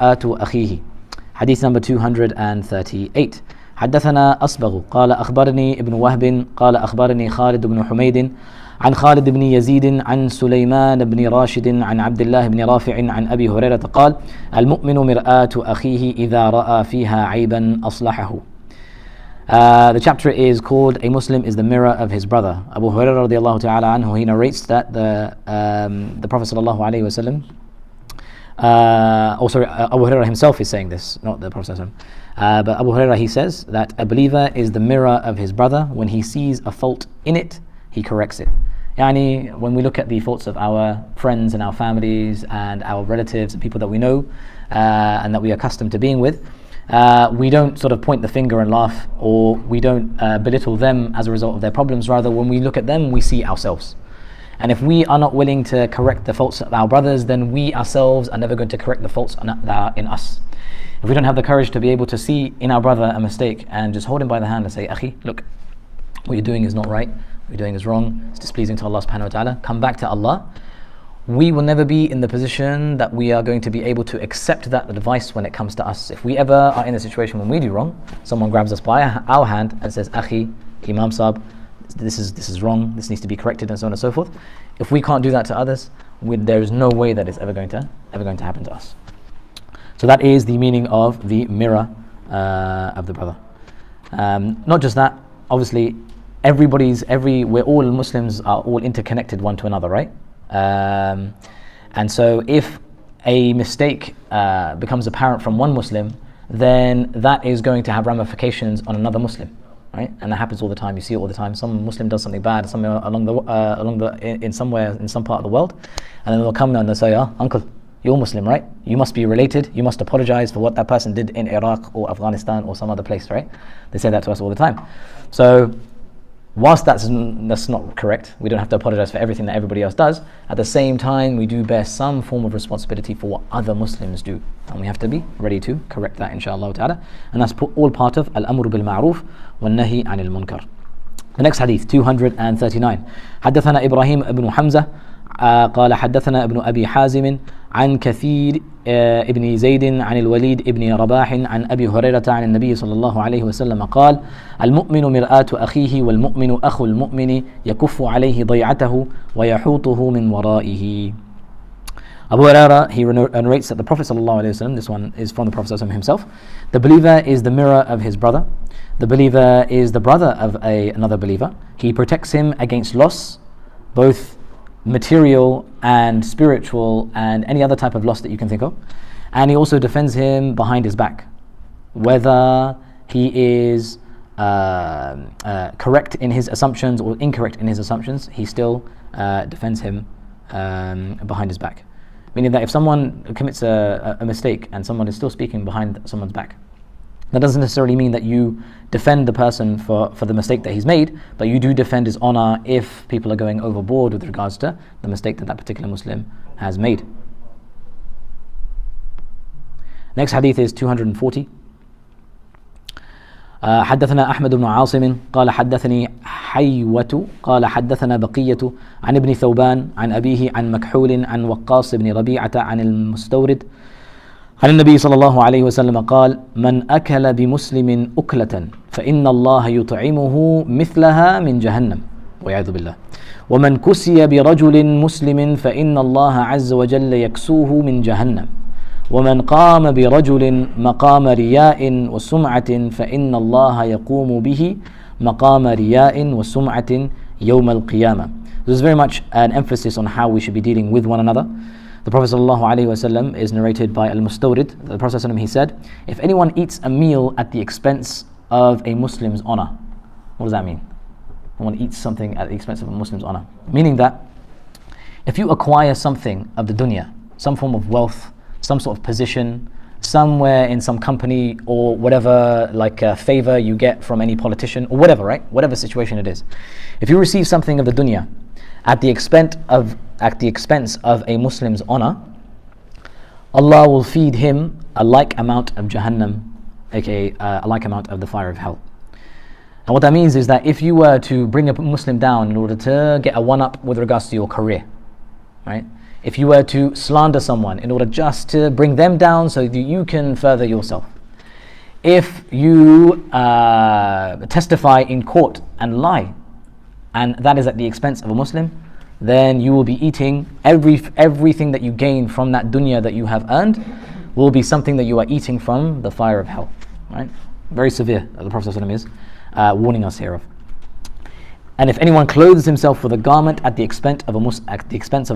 أخيه. Hadith number 238. حدثنا أصبغ قال أخبرني ابن وهب قال أخبرني خالد بن حميد عن خالد بن يزيد عن سليمان بن راشد عن عبد الله بن رافع عن أبي هريرة قال المؤمن مرآة أخيه إذا رأى فيها عيبا أصلحه. The chapter is called A Muslim is the mirror of his brother. Abu Hurairah radiallahu ta'ala anhu, he narrates that the Prophet sallallahu alayhi wa sallam, Abu Hurairah himself is saying this, not the Prophet sallallahu alayhi wa sallam. But Abu Hurairah, he says that a believer is the mirror of his brother. When he sees a fault in it, he corrects it. Yani, when we look at the faults of our friends and our families and our relatives and people that we know and that we are accustomed to being with, we don't sort of point the finger and laugh, or we don't belittle them as a result of their problems. Rather, when we look at them, we see ourselves. And if we are not willing to correct the faults of our brothers, then we ourselves are never going to correct the faults that are in us. If we don't have the courage to be able to see in our brother a mistake and just hold him by the hand and say, Akhi, look, what you're doing is not right, what you're doing is wrong, it's displeasing to Allah subhanahu wa ta'ala, come back to Allah, we will never be in the position that we are going to be able to accept that advice when it comes to us. If we ever are in a situation when we do wrong, someone grabs us by our hand and says, Akhi, Imam Sahib, this is wrong, this needs to be corrected, and so on and so forth. If we can't do that to others, there is no way that it's ever going to happen to us. So that is the meaning of the mirror of the brother. Not just that, obviously, we're all Muslims are all interconnected one to another, right? And so if a mistake becomes apparent from one Muslim, then that is going to have ramifications on another Muslim, right? And that happens all the time. You see it all the time. Some Muslim does something bad somewhere in some part of the world, and then they'll come and they'll say, "Oh, uncle, you're Muslim, right? You must be related. You must apologize for what that person did in Iraq or Afghanistan or some other place," right? They say that to us all the time. So, whilst that's not correct, we don't have to apologize for everything that everybody else does. At the same time, we do bear some form of responsibility for what other Muslims do, and we have to be ready to correct that, inshallah ta'ala. And that's all part of al-amru bil ma'ruf wal nahi anil munkar. The next hadith, 239. حدثنا إبراهيم ابن حمزة قال حدثنا ابن أبي حازم عن كثير ابن زيد عن الوليد ابن رباح عن أبي هريرة عن النبي صلى الله عليه وسلم قال المؤمن مرآة أخيه والمؤمن أخو المؤمن يكف عليه ضيعته ويحوطه من ورائه. Abu Hurairah, he narrates that the Prophet sallallahu alaihi wasallam, this one is from the Prophet sallallahu alaihi wasallam himself, the believer is the mirror of his brother. The believer is the brother of another believer. He protects him against loss, both material and spiritual and any other type of loss that you can think of, and he also defends him behind his back, whether he is correct in his assumptions or incorrect in his assumptions, he still defends him behind his back, meaning that if someone commits a mistake and someone is still speaking behind someone's back, that doesn't necessarily mean that you defend the person for the mistake that he's made, but you do defend his honor if people are going overboard with regards to the mistake that particular Muslim has made. Next hadith is 240. حدثنا أحمد بن عاصم قال حدثني حيوة قال حدثنا بقية عن ابن ثوبان عن أبيه عن مكحول عن وقاص بن ربيعة عن المستورد عن النبي صلى الله عليه وسلم قال من أكل بمسلم أكلة فإن الله يطعمه مثلها من جهنم والعياذ بالله ومن كسي برجل مسلم فإن الله عز وجل يكسوه من جهنم ومن قام برجل مقام رياء وسمعة فإن الله يقوم به مقام رياء وسمعة يوم القيامة. This is very much an emphasis on how we should be dealing with one another. The Prophet ﷺ is narrated by Al-Mustawrid. The Prophet ﷺ, he said, if anyone eats a meal at the expense of a Muslim's honor, what does that mean? Someone eats something at the expense of a Muslim's honor. Meaning that if you acquire something of the dunya, some form of wealth, some sort of position, somewhere in some company or whatever, like a favor you get from any politician or whatever, right? Whatever situation it is. If you receive something of the dunya at the expense of a Muslim's honor, Allah will feed him a like amount of Jahannam, aka a like amount of the fire of hell. And what that means is that if you were to bring a Muslim down in order to get a one-up with regards to your career, right? if you were to slander someone in order just to bring them down so that you can further yourself, if you testify in court and lie, and that is at the expense of a Muslim, then you will be eating everything that you gain from that dunya that you have earned will be something that you are eating from the fire of hell. Right? Very severe, the Prophet ﷺ is warning us here of. And if anyone clothes himself with a garment at the expense of a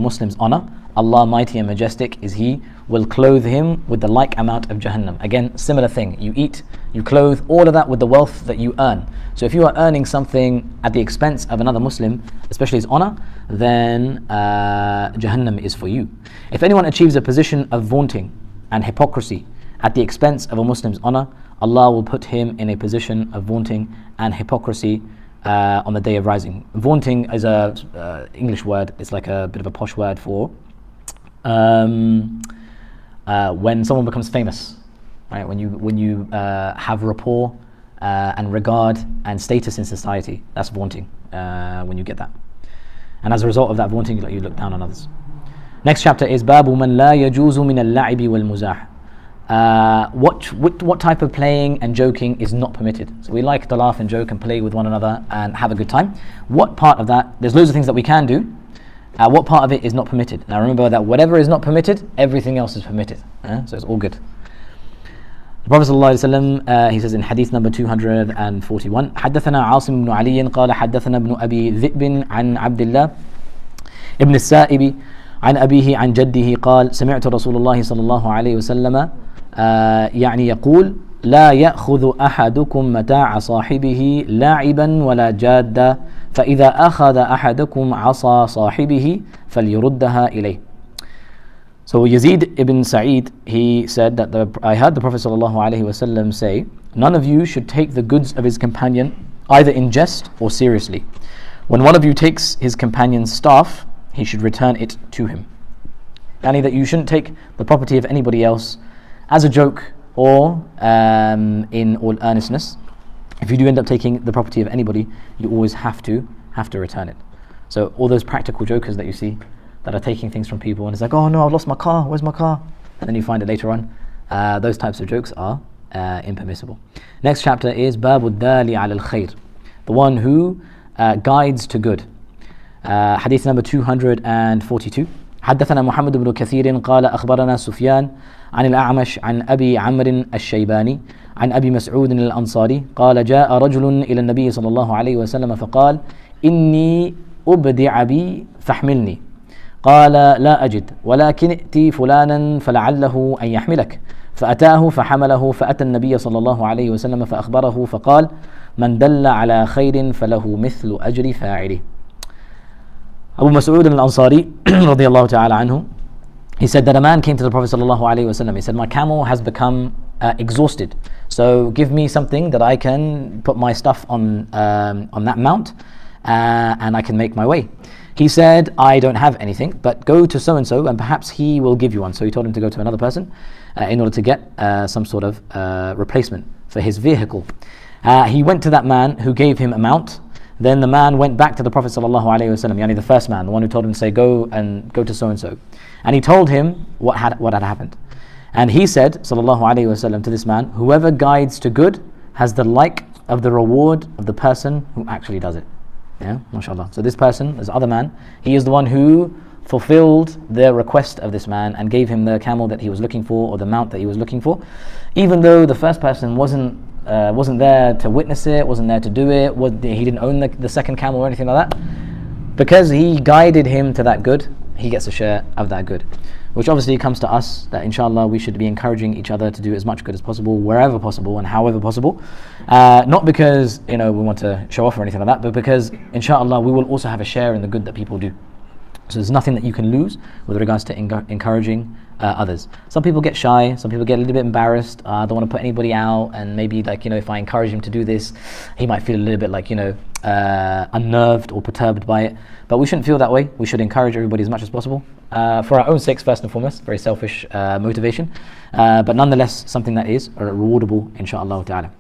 Muslim's honor, Allah Mighty and Majestic is He, will clothe him with the like amount of Jahannam. Again, similar thing. You eat, you clothe, all of that with the wealth that you earn. So if you are earning something at the expense of another Muslim, especially his honor, then Jahannam is for you. If anyone achieves a position of vaunting and hypocrisy at the expense of a Muslim's honor, Allah will put him in a position of vaunting and hypocrisy on the day of rising. Vaunting is a English word. It's like a bit of a posh word for when someone becomes famous, right? When you have rapport and regard and status in society, that's vaunting. When you get that, and as a result of that vaunting, you look down on others. Next chapter is Babu man la yajuzu min al-la'ibi wal muzah. What type of playing and joking is not permitted? So we like to laugh and joke and play with one another and have a good time. What part of that? There's loads of things that we can do. What part of it is not permitted? Now remember that whatever is not permitted, everything else is permitted. So it's all good. The Prophet ﷺ, he says in hadith number 241, حدثنا عاصم بن علي قال حدثنا ابن أبي ذئب عن عبد الله ابن السائب عن أبيه عن جده قال سمعت رسول الله صلى الله عليه وسلم يعني يقول لا يأخذ أحدكم متاع صاحبه لاعبا ولا جادا فإذا أخذ أحدكم عصا صاحبه فليردها إليه. So Yazid ibn Sa'id, he said that I heard the Prophet ﷺ say, none of you should take the goods of his companion either in jest or seriously. When one of you takes his companion's staff, he should return it to him. Yani that you shouldn't take the property of anybody else as a joke or in all earnestness. If you do end up taking the property of anybody, you always have to return it. So all those practical jokers that you see that are taking things from people and it's like, oh no, I've lost my car, where's my car? And then you find it later on. Those types of jokes are impermissible. Next chapter is Babu Dali al Khair, the one who guides to good. Hadith number 242. حدثنا محمد بن كثير قال أخبرنا سفيان عن الأعمش عن أبي عمرو الشيباني عن أبي مسعود الأنصاري قال جاء رجل إلى النبي صلى الله عليه وسلم فقال إني أبدع بي فاحملني قال لا أجد ولكن ائتي فلانا فلعله أن يحملك فأتاه فحمله فأتى النبي صلى الله عليه وسلم فأخبره فقال من دل على خير فله مثل أجر فاعله. Abu Mas'ud al-Ansari radiyallahu ta'ala anhu, he said that a man came to the Prophet sallallahu alaihi wasallam. He said, my camel has become exhausted, so give me something that I can put my stuff on that mount and I can make my way. He said, I don't have anything, but go to so and so and perhaps he will give you one. So he told him to go to another person in order to get some sort of replacement for his vehicle. He went to that man who gave him a mount. Then the man went back to the Prophet sallallahu alaihi wasallam, yani the first man, the one who told him to say go to so and so, and he told him what had happened. And he said sallallahu alaihi wasallam to this man, whoever guides to good has the like of the reward of the person who actually does it. Yeah, mashallah. So this person, this other man, he is the one who fulfilled the request of this man and gave him the camel that he was looking for or the mount that he was looking for, even though the first person wasn't there to witness it, wasn't there to do it, he didn't own the second camel or anything like that. Because he guided him to that good, he gets a share of that good. Which obviously comes to us that inshallah we should be encouraging each other to do as much good as possible, wherever possible and however possible. Not because we want to show off or anything like that, but because inshallah we will also have a share in the good that people do. So there's nothing that you can lose with regards to encouraging others. Some people get shy, some people get a little bit embarrassed, don't want to put anybody out, and maybe if I encourage him to do this, he might feel a little bit unnerved or perturbed by it. But we shouldn't feel that way. We should encourage everybody as much as possible, for our own sakes first and foremost, very selfish motivation, but nonetheless something that is rewardable inshaAllah ta'ala.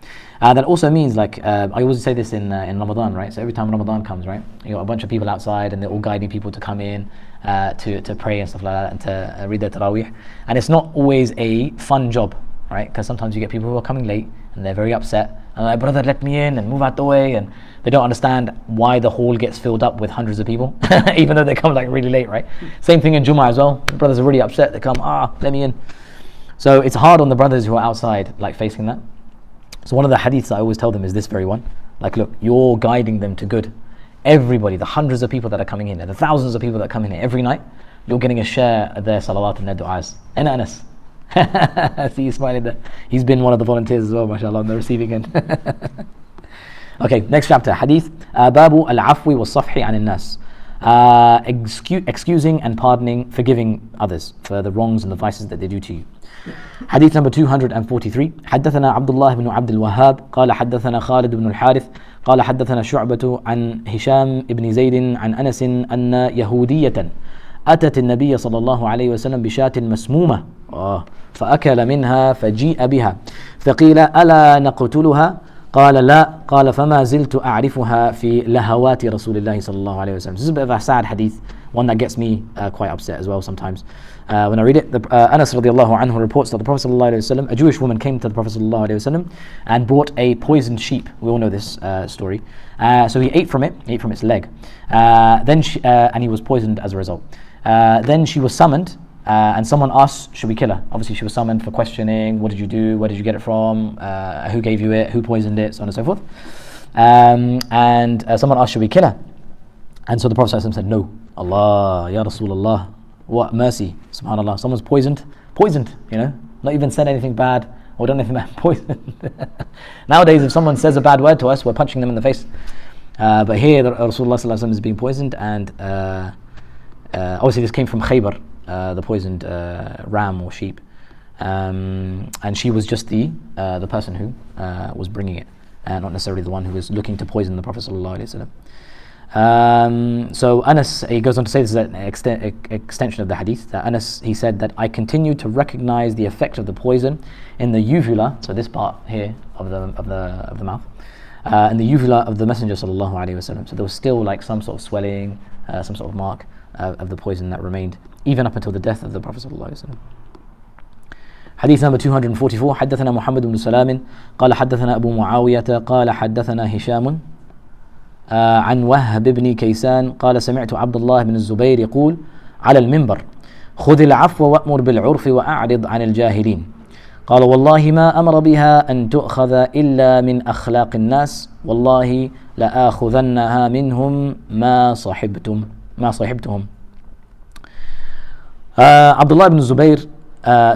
That also means I always say this in Ramadan, right? So every time Ramadan comes, right, you got a bunch of people outside and they're all guiding people to come in to pray and stuff like that, and to read their tarawih. And it's not always a fun job, right? Because sometimes you get people who are coming late and they're very upset and like, brother, let me in and move out the way, and they don't understand why the hall gets filled up with hundreds of people even though they come like really late, right? Same thing in Jummah as well. The brothers are really upset, they come, let me in. So it's hard on the brothers who are outside, like facing that. So one of the hadiths I always tell them is this very one, like, look, you're guiding them to good. Everybody, the hundreds of people that are coming in, and the thousands of people that come in here every night, you're getting a share of their salawat and their du'as. And Anas, see you smiling there. He's been one of the volunteers as well, mashallah, on the receiving end. Okay, next chapter, hadith. Babu al-afwi was-safhi an-nas. Excusing and pardoning, forgiving others for the wrongs and the vices that they do to you. حديث number 243. حدثنا عبد الله بن عبد الوهاب قال حدثنا خالد بن الحارث قال حدثنا شعبة عن هشام بن زيد عن أنس أن يهودية أتت النبي صلى الله عليه وسلم بشاة مسمومة فأكل منها فجيء بها فقيل ألا نقتلها قال لا قال فما زلت أعرفها في لهوات رسول الله صلى الله عليه وسلم. This is a bit of a sad hadith, one that gets me quite upset as well sometimes. When I read it, Anas radiallahu anhu reports that the Prophet sallallahu alaihi wasallam, a Jewish woman came to the Prophet sallallahu alaihi wasallam and brought a poisoned sheep. We all know this story. So he ate from its leg. And he was poisoned as a result. Then she was summoned, and someone asked, should we kill her? Obviously she was summoned for questioning, what did you do, where did you get it from, who gave you it, who poisoned it, so on and so forth. Someone asked, should we kill her? And so the Prophet sallallahu alaihi wasallam said, no. Allah, Ya Rasulullah, what mercy, subhanallah, someone's poisoned, not even said anything bad or done anything bad, poisoned. Nowadays if someone says a bad word to us, we're punching them in the face, but here the Rasulullah sallallahu alaihi wasallam is being poisoned, and obviously this came from Khaybar, the poisoned ram or sheep, and she was just the person who was bringing it, not necessarily the one who was looking to poison the Prophet sallallahu alaihi wasallam. So Anas, he goes on to say, this is an extension of the hadith, that Anas, he said that I continued to recognize the effect of the poison in the uvula, so this part here of the mouth, and the uvula of the Messenger sallallahu alaihi wasallam. So there was still like some sort of swelling, some sort of mark of the poison that remained even up until the death of the Prophet sallallahu alaihi wasallam. حديث number 244. حدثنا محمد بن سلام قال حدثنا أبو معاوية قال حدثنا هشام عن وهب بن كيسان قال سمعت عبد الله بن الزبير يقول على المنبر خذ العفو وأمر بالعرف وأعرض عن الجاهلين قال والله ما أمر بها أن تؤخذ إلا من أخلاق الناس والله لآخذنها منهم ما صحبتهم. Abdullah ibn Zubayr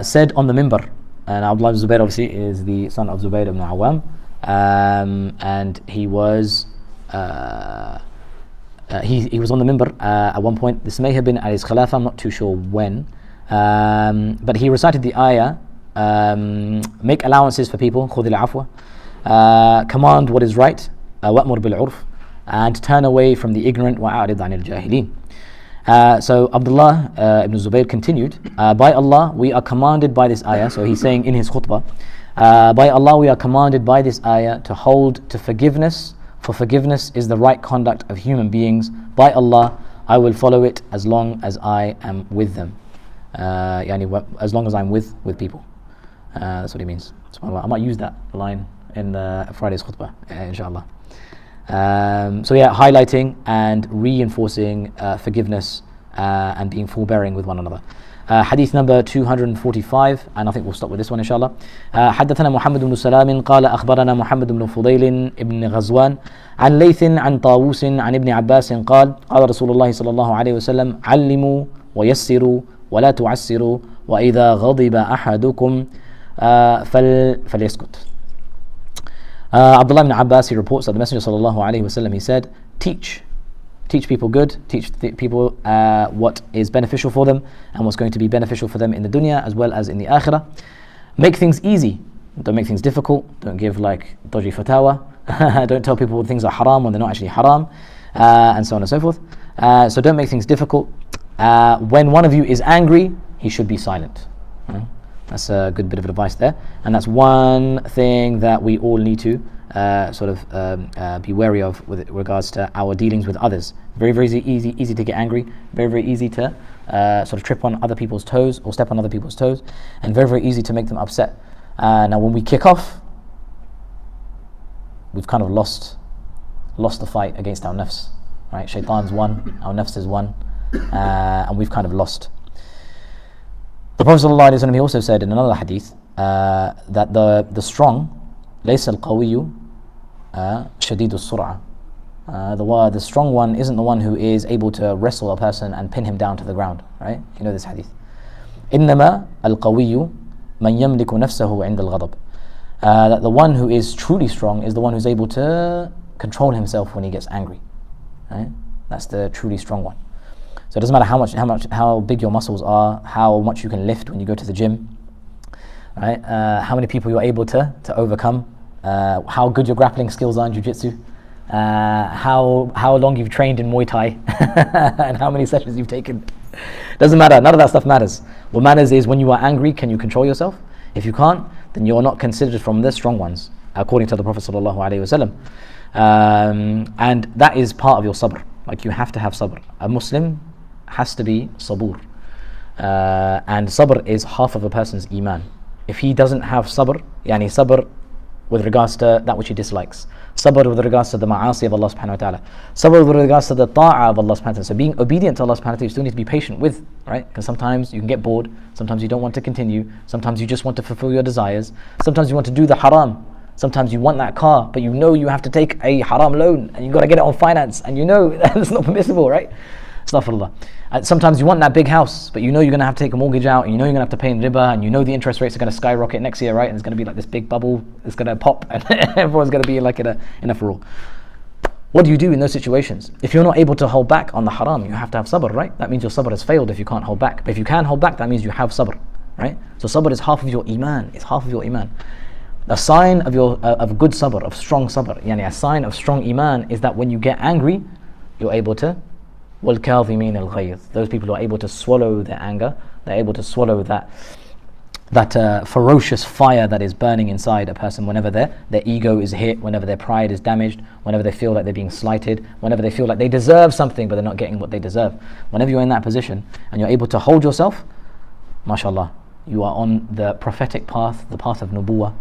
said on the minbar, and Abdullah ibn Zubayr obviously is the son of Zubayr ibn Awam, and he was he was on the minbar at one point. This may have been at his khilafah, I'm not too sure when, but he recited the ayah, make allowances for people, خذ العفو, command what is right, وأمر بالعرف, and turn away from the ignorant, وأعرض عن الجاهلين. So Abdullah ibn Zubayr continued, by Allah we are commanded by this ayah, so he's saying in his khutbah, by Allah we are commanded by this ayah to hold to forgiveness, for forgiveness is the right conduct of human beings. By Allah I will follow it as long as I am with them, as long as I'm with people. That's what he means. SubhanAllah. I might use that line in Friday's khutbah, inshallah. So yeah, highlighting and reinforcing forgiveness and being forbearing with one another. Hadith number 245, and I think we'll stop with this one inshallah. حدثنا محمد بن سلام قال أخبرنا محمد بن فضيل ابن غزوان عن ليث عن طاووس عن ابن عباس قال قال رسول الله صلى الله عليه وسلم علموا ويسروا ولا تعسروا وإذا غضب أحدكم فليسكت. Abdullah ibn Abbas, he reports that the Messenger sallallahu alaihi wasallam, he said, teach people good, teach people what is beneficial for them and what's going to be beneficial for them in the dunya as well as in the akhirah. Make things easy, don't make things difficult, don't give like dodgy fatawa, don't tell people things are haram when they're not actually haram, and so on and so forth. So don't make things difficult. When one of you is angry, he should be silent. That's a good bit of advice there, and that's one thing that we all need to be wary of with regards to our dealings with others. Very easy to get angry, very easy to sort of trip on other people's toes or step on other people's toes, and very easy to make them upset. Now when we kick off, we've kind of lost the fight against our nafs, right? Shaitan's won, our nafs is won, and we've kind of lost. The Prophet ﷺ, he also said in another hadith that the strong, ليس القوي شديد السرعة. The strong one isn't the one who is able to wrestle a person and pin him down to the ground, right? You know this hadith. إنما القوي من يملك نفسه عند الغضب. That the one who is truly strong is the one who's able to control himself when he gets angry, right? That's the truly strong one. So it doesn't matter how big your muscles are, how much you can lift when you go to the gym, right? How many people you're able to overcome, how good your grappling skills are in jiu-jitsu, how long you've trained in Muay Thai, and how many sessions you've taken. Doesn't matter. None of that stuff matters. What matters is when you are angry, can you control yourself? If you can't, then you're not considered from the strong ones, according to the Prophet ﷺ. And that is part of your sabr. Like, you have to have sabr. A Muslim has to be sabur, and sabr is half of a person's iman. If he doesn't have sabr, yani sabr with regards to that which he dislikes, sabr with regards to the ma'asi of Allah subhanahu wa ta'ala, sabr with regards to the ta'ah of Allah subhanahu wa ta'ala. So being obedient to Allah subhanahu wa ta'ala, you still need to be patient with, right? Because sometimes you can get bored, sometimes you don't want to continue, sometimes you just want to fulfill your desires, sometimes you want to do the haram, sometimes you want that car, but you know you have to take a haram loan and you've got to get it on finance, and you know that's not permissible, right? Astaghfirullah. Sometimes you want that big house, but you know you're going to have to take a mortgage out, and you know you're going to have to pay in riba, and you know the interest rates are going to skyrocket next year, right? And it's going to be like this big bubble, it's going to pop, and everyone's going to be like in a furore. What do you do in those situations? If you're not able to hold back on the haram, you have to have sabr, right? That means your sabr has failed if you can't hold back. But if you can hold back, that means you have sabr, right? So sabr is half of your iman. It's half of your iman. A sign of good sabr, of strong sabr, yani a sign of strong iman, is that when you get angry, you're able to وَالْكَاظِمِينَ الْغَيْظِ. Those people who are able to swallow their anger, they're able to swallow that ferocious fire that is burning inside a person whenever their ego is hit, whenever their pride is damaged, whenever they feel like they're being slighted, whenever they feel like they deserve something but they're not getting what they deserve. Whenever you're in that position and you're able to hold yourself, mashallah, you are on the prophetic path, the path of nubuwah.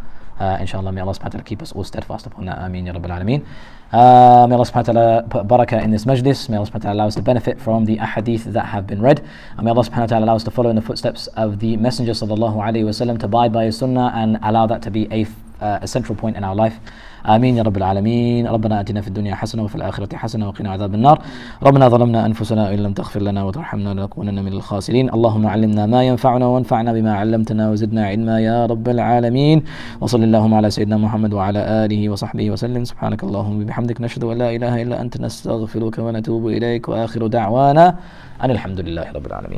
Inshallah, may Allah subhanahu wa ta'ala keep us all steadfast upon that. Ameen ya Rabbil Alameen. May Allah subhanahu wa ta'ala put barakah in this majlis. May Allah subhanahu wa ta'ala allow us to benefit from the ahadith that have been read. And may Allah subhanahu wa ta'ala allow us to follow in the footsteps of the Messenger sallallahu alayhi wa sallam, to abide by his sunnah and allow that to be a central point in our life. آمين يا رب العالمين. ربنا آتنا في الدنيا حسنة وفي الآخرة حسنة وقنا عذاب النار. ربنا ظلمنا أنفسنا إن لم تغفر لنا وترحمنا لنكونن من الخاسرين. اللهم علمنا ما ينفعنا وانفعنا بما علمتنا وزدنا علما يا رب العالمين. وصل اللهم على سيدنا محمد وعلى آله وصحبه وسلم. سبحانك اللهم وبحمدك نشهد أن لا إله إلا أنت نستغفرك ونتوب إليك وآخر دعوانا أن الحمد لله رب العالمين.